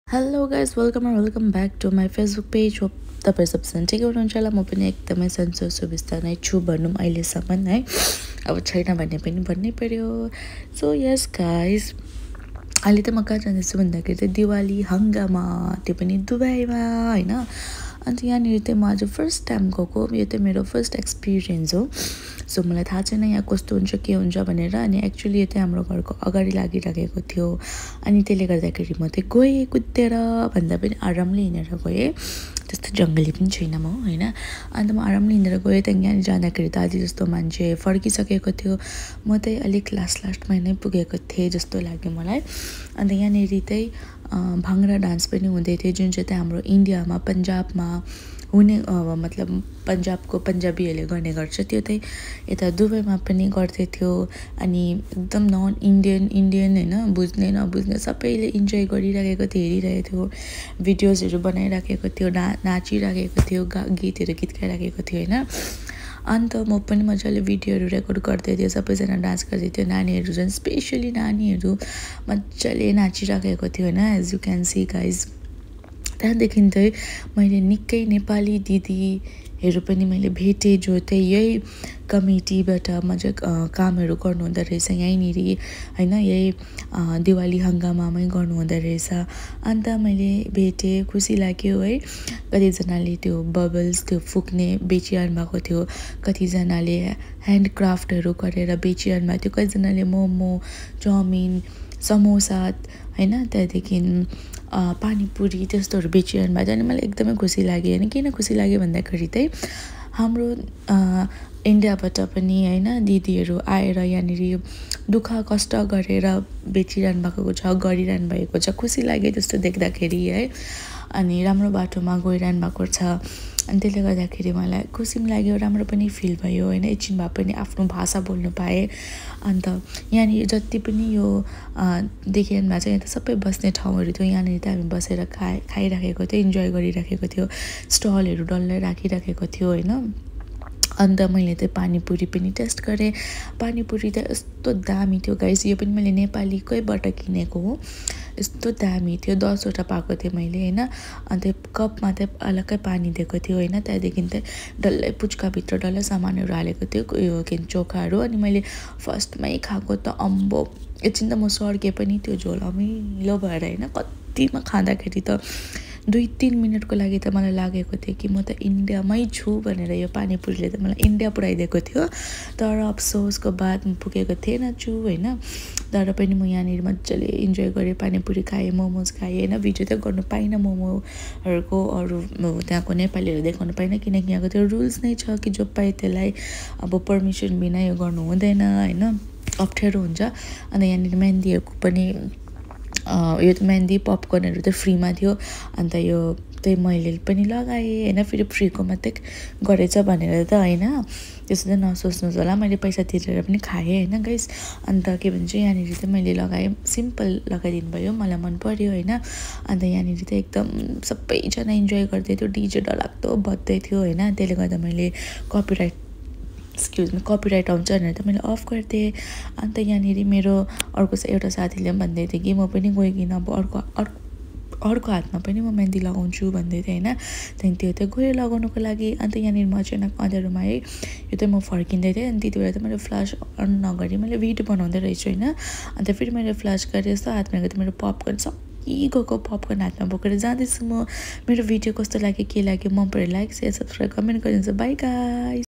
Hello guys welcome back to my Facebook page हो। तपाईँ सबैजना ठिकै हुनुहुन्छ होला। म पनि एकदमै सन्चो सुविस्ता नै छु भनौँ अहिलेसम्म है। अब छैन भने पनि भन्नै पर्यो। सो यस गाइज, अहिले त म कहाँ जाँदैछु भन्दाखेरि चाहिँ दिवाली हङ्गामा, त्यो पनि दुबईमा होइन। अन्त यहाँनिर चाहिँ म आज फर्स्ट टाइम गएको, यो चाहिँ मेरो फर्स्ट एक्सपिरियन्स हो। सो मलाई थाहा छैन यहाँ कस्तो हुन्छ के हुन्छ भनेर। अनि एक्चुअली यो चाहिँ हाम्रो घरको अगाडि लागिरहेको थियो। अनि त्यसले गर्दाखेरि म चाहिँ गएँ कुदेर, भन्दा पनि आरामले हिँडेर गएँ। त्यस्तो जङ्गली पनि छैन म होइन। अन्त म आरामले हिँडेर गएँ। त्यहाँदेखि यहाँ जाँदाखेरि त आधी जस्तो मान्छे फर्किसकेको थियो। म चाहिँ अलिक लास्टमा नै पुगेको थिएँ जस्तो लाग्यो मलाई। अन्त यहाँनिर चाहिँ भाङ्गडा डान्स पनि हुँदै थियो, जुन चाहिँ हाम्रो इन्डियामा पन्जाबमा हुने मतलब पन्जाबको पन्जाबीहरूले गर्ने गर्छ, त्यो चाहिँ यता दुबईमा पनि गर्दै थियो। अनि एकदम नन इन्डियन होइन, बुझ्ने नबुझ्ने सबैले इन्जोय गरिरहेको थियो, हेरिरहेको थियो, भिडियोजहरू बनाइराखेको थियो, नाचिरहेको थियो, गीत गाइराखेको थियो होइन। अन्त म पनि मजाले भिडियोहरू रेकर्ड गर्दै थिएँ, सबैजना डान्स गर्दै थियो। नानीहरू झन् स्पेसली नानीहरू मजाले नाचिरहेको थियो होइन, as you can see guys. त्यहाँदेखि चाहिँ मैले निकै नेपाली दिदीहरू पनि मैले भेटेँ, जो चाहिँ यही कमिटीबाट मजा कामहरू गर्नुहुँदो रहेछ यहीँनिर होइन, यही दिवाली हङ्गामामै गर्नुहुँदो रहेछ। अन्त मैले भेटेँ, खुसी लाग्यो है। कतिजनाले त्यो बबल्स त्यो फुक्ने बेचिरहनु भएको थियो, कतिजनाले ह्यान्डक्राफ्टहरू गरेर बेचिरहनु भएको थियो, कतिजनाले मोमो चाउमिन समोसा होइन, त्यहाँदेखि पानीपुरी त्यस्तोहरू बेचिरहनु भएको थियो। अनि मलाई एकदमै खुसी लाग्यो होइन। किन खुसी लाग्यो भन्दाखेरि चाहिँ हाम्रो इन्डियाबाट पनि होइन दिदीहरू आएर यहाँनिर दुःख कष्ट गरेर बेचिरहनु भएको छ, गरिरहनु भएको छ। खुसी लाग्यो त्यस्तो देख्दाखेरि है। अनि राम्रो बाटोमा गइरहनु भएको छ। अनि त्यसले गर्दाखेरि मलाई खुसी पनि लाग्यो, राम्रो पनि फिल भयो होइन। एकछिन भए पनि आफ्नो भाषा बोल्नु पाएँ। अन्त यहाँनिर जति पनि यो देखिरहनु भएको छ, यहाँ त सबै बस्ने ठाउँहरू थियो। यहाँनिर त हामी बसेर खाइराखेको थियो, इन्जोय गरिराखेको थियो, स्टलहरू डल्लै राखिराखेको थियो होइन। अन्त मैले चाहिँ पानीपुरी पनि टेस्ट गरेँ। पानीपुरी त यस्तो दामी थियो गाइस, यो पनि मैले नेपालीकैबाट किनेको हो। यस्तो दामी थियो, 10वटा पाएको थिएँ मैले होइन। अन्त कपमा चाहिँ अलग्गै पानी दिएको थियो होइन। त्यहाँदेखि चाहिँ डल्लै पुच्काभित्र डल्लै सामानहरू हालेको थियो, यो के चोखाहरू। अनि मैले फर्स्टमै खाएको त अम्बो, एकछिन त म सर्केँ पनि त्यो झोल अमिलो भएर होइन। कतिमा खाँदाखेरि त 2-3 मिनटको लागि त मलाई लागेको थियो कि म त इन्डियामै छु भनेर। यो पानीपुरीले त मलाई इन्डिया पुऱ्याइदिएको थियो। तर अफसोसको बाद म पुगेको थिएन छु होइन। तर पनि म यहाँनिर मजाले इन्जोय गरेँ, पानीपुरी खाएँ, मोमोज खाएँ होइन। भिडियो त गर्नु पाइनँ मोमोहरूको, अरू त्यहाँको नेपालीहरू देखाउनु पाइनँ, किनकि यहाँको त्यो रुल्स नै छ कि जो पाए त्यसलाई अब पर्मिसन बिना यो गर्नु हुँदैन होइन, अप्ठ्यारो हुन्छ। अन्त यहाँनिर मेहन्दीहरूको पनि यो त मेहन्दी पपकर्नहरू चाहिँ फ्रीमा थियो। अन्त यो चाहिँ मैले पनि लगाएँ होइन, फेरि फ्रीको मात्रै गरेछ भनेर त होइन, त्यस्तो चाहिँ नसोच्नुहोस् होला। मैले पैसा तिरेर पनि खाएँ होइन गाइस। अन्त के भन्छ यहाँनिर चाहिँ मैले लगाएँ, सिम्पल लगाइदिनु भयो, मलाई मन पर्यो होइन। अन्त यहाँनिर चाहिँ एकदम सबैजना इन्जोय गर्दै थियो, डिजे डरलाग्दो बज्दै थियो होइन। त्यसले गर्दा मैले कपिराइट आउँछ भनेर त मैले अफ गरिदिएँ। अन्त यहाँनिर मेरो अर्को एउटा साथीले पनि भन्दै थियो कि म पनि गइकन अब अर्को हातमा पनि म मेहन्दी लगाउँछु भन्दै थिएँ होइन। त्यहाँदेखि त्यो चाहिँ गयो लगाउनुको लागि। अन्त यहाँनिर म अचानक अँध्यारोमा आएँ, यो चाहिँ म फर्किँदै थिएँ। अनि त्यति बेला चाहिँ मैले फ्ल्यास अन नगरी मैले भिडियो बनाउँदै रहेछु होइन। अन्त फेरि मैले फ्ल्यास गरेँ, यस्तो हातमा गएको मेरो पपकर्न गएको पपकर्न हातमा बोकेर जाँदैछु म। मेरो भिडियो कस्तो लाग्यो, के लाग्यो, मन पऱ्यो लाइक शेयर सब्सक्राइब कमेन्ट गरिदिनुहोस्। By guys.